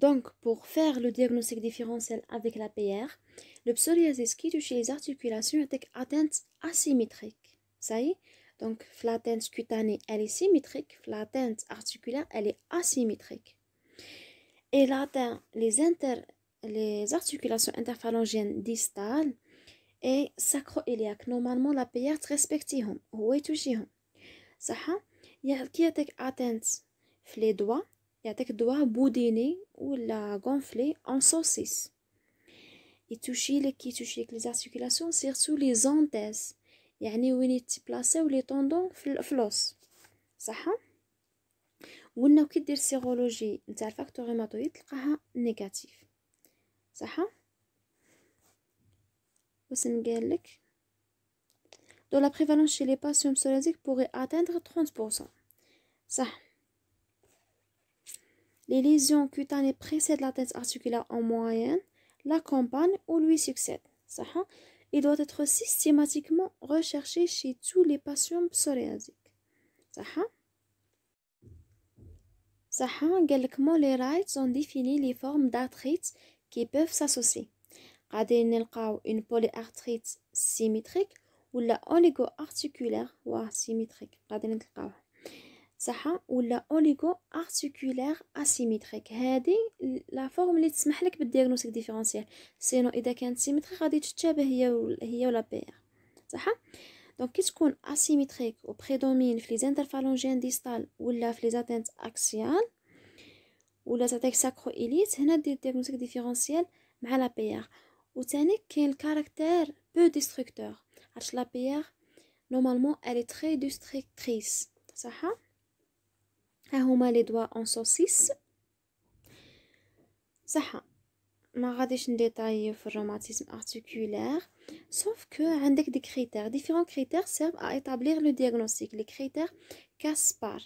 Donc, pour faire le diagnostic différentiel avec la PR, le psoriasis qui touche les articulations est atteinte asymétrique. Ça y est? Donc, l'atteinte cutanée, elle est symétrique, l'atteinte articulaire, elle est asymétrique. Et l'atteinte les articulations interphalangiennes distales et sacro-iliaque. Normalement, la PR تريسبكتيهم هو يتوجيهم صح. كي يعطيك atteinte في les doigts يعطيك doigt boudiner ولا gonflé en saucisse. كي les articulations surtout les anthèses يعني وين يتبلاصيو les tendons في l'os صح. وإنه كي دير سيرولوجي نتاع الفاكتور روماتويد تلقاها نيجاتيف صح. واش نقالك dont la prévalence chez les patients psoriasiques pourrait atteindre 30%. Ça. Les lésions cutanées précèdent l'atteinte articulaire en moyenne, l'accompagnent ou lui succèdent. Ça. Il doit être systématiquement recherché chez tous les patients psoriasiques. Ça. Ça. Les Wright ont défini les formes d'arthrite qui peuvent s'associer. غادي نلقاو une polyarthrite symétrique ولا اوليغو ارتيكولير سيميتريك غادي نلقاوها صح ولا اوليغو ارتيكولير اسيميتريك. هذه لا فورم اللي تسمح لك بالدياغنوستيك ديفيرونسيال سينو اذا كانت سيميتريك غادي تتشابه هي ولا بي ار صح. دونك كي تكون اسيميتريك و بريدومين في لي زانترفالونجين ديستال ولا في لي زاتنت اكسيال ولا تعطيك ساكرو اليت هنا دير دياغنوستيك ديفيرونسيال مع لا بي ار. وثاني كاين الكاركتير بو ديستركتور عرفت لا بيير نورمالمون الي تري ديستركتريس صح. ها هما لي دوا اون سوسيس صح. ما غاديش نديتاي في الروماتيزم ارتيكولير sauf que عندك دي كريتير différents critères servent à établir le diagnostic. les critères Caspar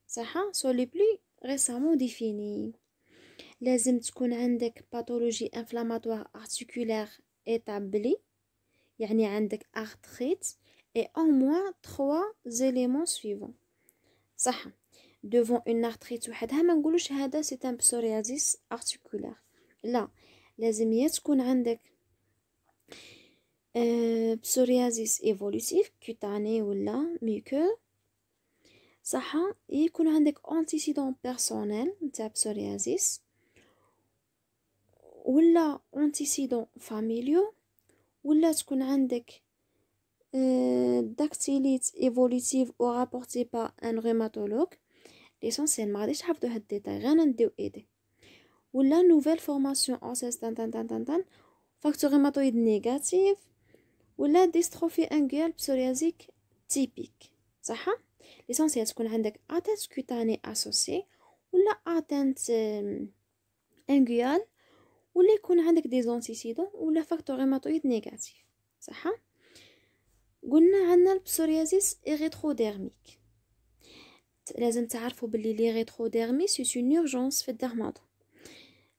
صح sont les plus récemment définis. لازم تكون عندك باثولوجي انفلاماتوار ارتيكولير établie يعني عندك arthrite et au moins 3 éléments suivants صح. devant une arthrite وحدها ما نقولوش هذا c'est un psoriasis articulaire لا لازم يا تكون عندك psoriasis évolutif cutané ولا muqueux صح. يكون عندك antécédent personnel نتاع psoriasis ولا antécédent familiaux ولا تكون عندك dactylite évolutive ou rapportée par un rhumatologue. l'essentiel ما غاديش تحفظوا هاد الديتاي غير نديو ايدي ولا nouvelle formation osseuse تان facteur rhumatoïde négatif ولا dystrophie anguille psoriasique typique صح. l'essentiel تكون عندك atteinte cutanée associée ولا atteinte anguille ولا يكون عندك des antécédents ولا facteur rhumatoïde négatif صح. قلنا عندنا البسوريازيس إريتروديرميك لازم تعرفوا باللي لي ريتروديرمي سي اون اورجونس في الدرماتو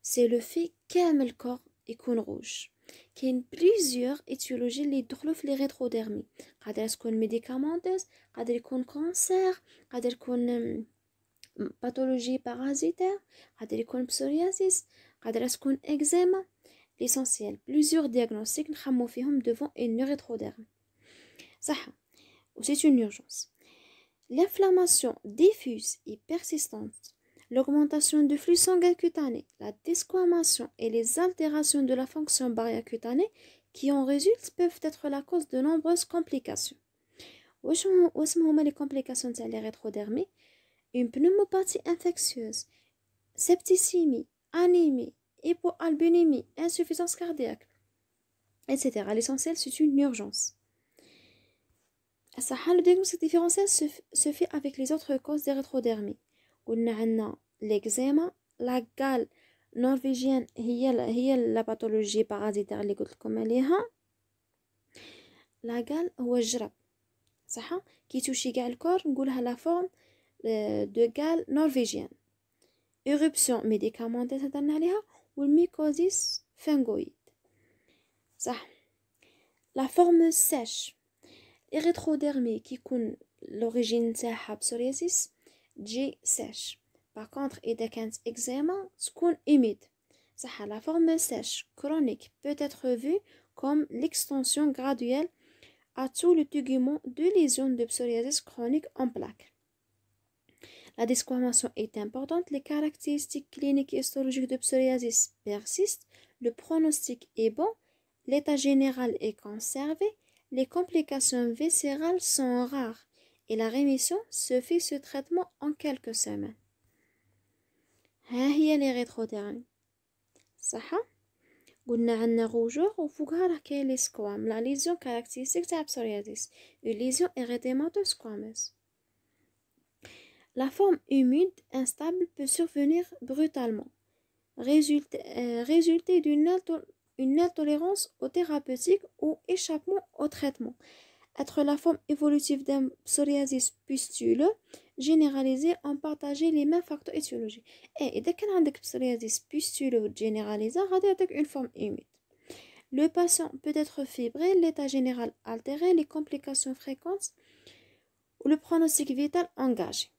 سي لو في كامل كور يكون روج. كاين بليزيور ايتيولوجي اللي يدخلوا في لي ريتروديرمي قادر تكون ميديكامونتوز قادر يكون كانسير قادر يكون باثولوجي بارازيتير قادر يكون بسوريازيس قادر تكون اكزيما. ليسونسيال بليزيور دياغنوستيك نخمو فيهم devant une rétroderme صح. و c'est une urgence. L'inflammation diffuse et persistante, l'augmentation du flux sanguin cutané, la desquamation et les altérations de la fonction barrière cutanée qui en résultent peuvent être la cause de nombreuses complications. واش هما les complications تاع les rétrodermies؟ une pneumopathie infectieuse, septicémie, anémie, hypoalbuminémie, insuffisance cardiaque, etc. L'essentiel, c'est une urgence. Le diagnostic différentiel se fait avec les autres causes des rétrodermies. On a l'eczéma, la gale norvégienne, هي la pathologie parasitaire اللي قلت لكم عليها. La gale هو الجرب صح كي توشي كاع الكور نقولها la forme de gale norvégienne. Éruption médicamenteuse هضرنا عليها والميكوزيس fungoïde صح. La forme sèche إريتروديرمي كي يكون لوريجين تاعها بسورياسيس تجي ساش Par contre إذا كانت eczéma تكون humide. صح, la forme sèche chronique peut être vue comme l'extension graduelle à tout le tégument de lésions de psoriasis chronique en plaques. La desquamation est importante, les caractéristiques cliniques et histologiques de psoriasis persistent, le pronostic est bon, l'état général est conservé, les complications viscérales sont rares et la rémission se fait ce traitement en quelques semaines. ها هي les rétrodermies. صح؟ قلنا عندنا rougeur وفوقها راه كاين لي سكوام. La lésion caractéristique تاع psoriasis, une lésion érythématosa squameuse. La forme humide instable peut survenir brutalement, résulter d'une intolérance aux thérapeutiques ou échappement au traitement. Être la forme évolutive d'un psoriasis pustuleux généralisé en partageant les mêmes facteurs étiologiques. Et إذا كان عندك psoriasis pustuleux généralisé, غادي يعطيك une forme humide. Le patient peut être fibré, l'état général altéré, les complications fréquentes ou le pronostic vital engagé.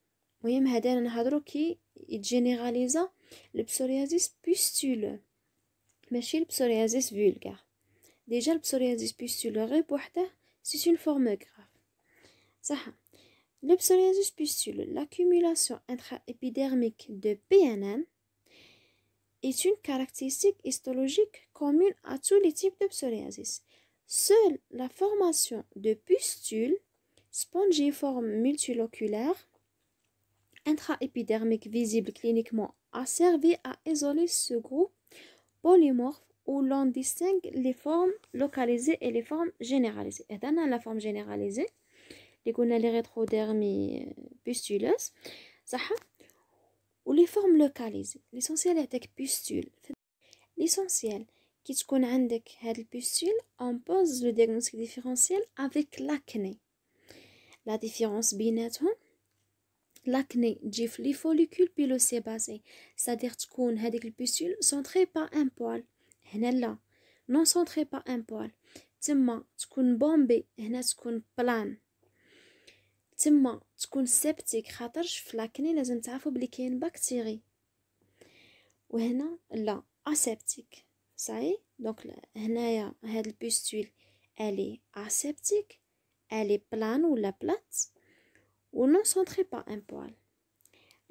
المهم هذا نهضروا كي يتجينيراليزا البسوريازيس بوستولو ماشي البسوريازيس فولغار. ديجا البسوريازيس بوستولو غير بوحده سي اون فورم غراف. صح. Le psoriasis pustuleux, l'accumulation intra-épidermique de PNN est une caractéristique histologique commune à tous les types de psoriasis. Seule la formation de pustules spongiformes multiloculaires intra-épidermique visible cliniquement a servi à isoler ce groupe polymorphe où l'on distingue les formes localisées et les formes généralisées. Et dans la forme généralisée, les rétrodermies pustuleuses, ou les formes localisées. L'essentiel est avec pustule. L'essentiel, qui se connaît avec cette pustule, on pose le diagnostic différentiel avec l'acné. La différence بيناتهم l'acné جيف les follicules pilosébacés, c'est-à-dire تكون هذيك البستول centrée par un poil. هنا لا non centrée par un poil. تما تكون بومبي, هنا تكون بلان. تما تكون سيبتيك خاطرش في لاكني لازم تعرفوا بلي كاين بكتيري, وهنا لا اسيبتيك. صاي دونك هنايا هاد البستول الي اسيبتيك, الي بلان ولا بلات ou non centrée par un poil.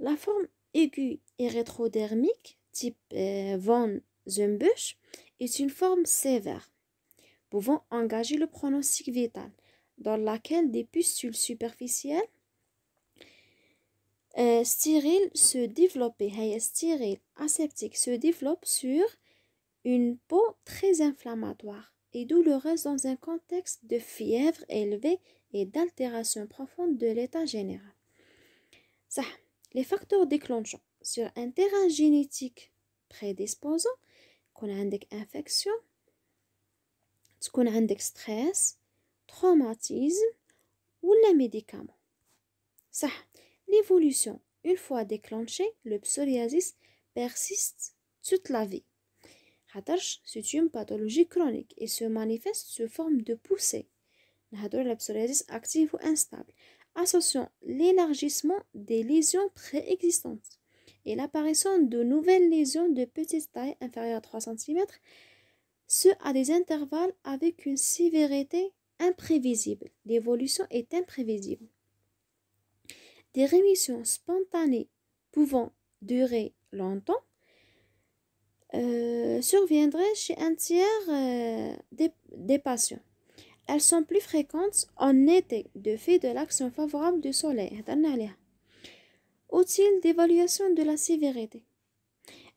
La forme aiguë et rétrodermique type von Zumbusch est une forme sévère pouvant engager le pronostic vital, dans laquelle des pustules superficielles stériles se développent, stériles, aseptiques, se développent sur une peau très inflammatoire et douloureuse dans un contexte de fièvre élevée et d'altération profonde de l'état général. Ça, les facteurs déclenchants sur un terrain génétique prédisposant, qu'on a une infection, qu'on a un stress, traumatisme ou les médicaments. Ça, l'évolution, une fois déclenchée, le psoriasis persiste toute la vie. C'est une pathologie chronique et se manifeste sous forme de poussée. La psoriasis active ou instable, associant l'élargissement des lésions préexistantes et l'apparition de nouvelles lésions de petite taille inférieure à 3 cm, ce à des intervalles avec une sévérité imprévisible. L'évolution est imprévisible. Des rémissions spontanées pouvant durer longtemps surviendraient chez un tiers des patients. Elles sont plus fréquentes en été de fait de l'action favorable du soleil. Outil d'évaluation de la sévérité.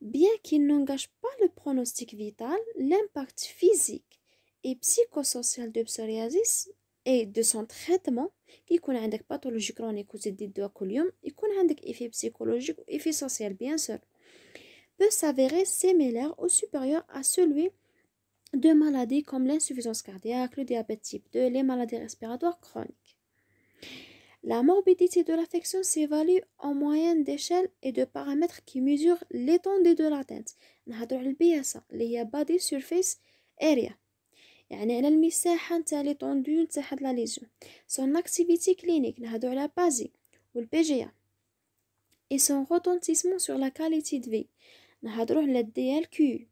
Bien qu'il n'engage pas le pronostic vital, l'impact physique et psychosocial de psoriasis et de son traitement, qui يكون عندك pathologie chronique وتدي الدواء كل يوم, يكون عندك effet psychologique ou effet social bien sûr, peut s'avérer similaire ou supérieur à celui de maladies comme l'insuffisance cardiaque, le diabète type 2, les maladies respiratoires chroniques. La morbidité de l'affection s'évalue en moyenne d'échelle et de paramètres qui mesurent l'étendue de l'atteinte. نهضروا على البياسة اللي هي body surface area, يعني على المساحة نتاع l'étendue نتاع la lésion. Son activité clinique نهضروا على PASI والبيجيا. et son retentissement sur la qualité de vie. نهضروا على DLQ.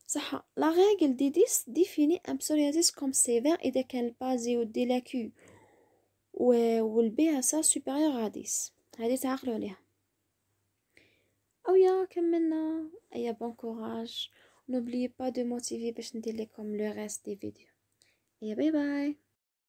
صح. La règle des 10 définit un psoriasis comme sévère إذا كان البازي والديلاكيو والBSA supérieur à 10. هذه تعقلوا عليها. أو يا كملنا. أيا bon courage. N'oubliez pas de motiver باش ندير لكم le reste des vidéos. Et bye bye.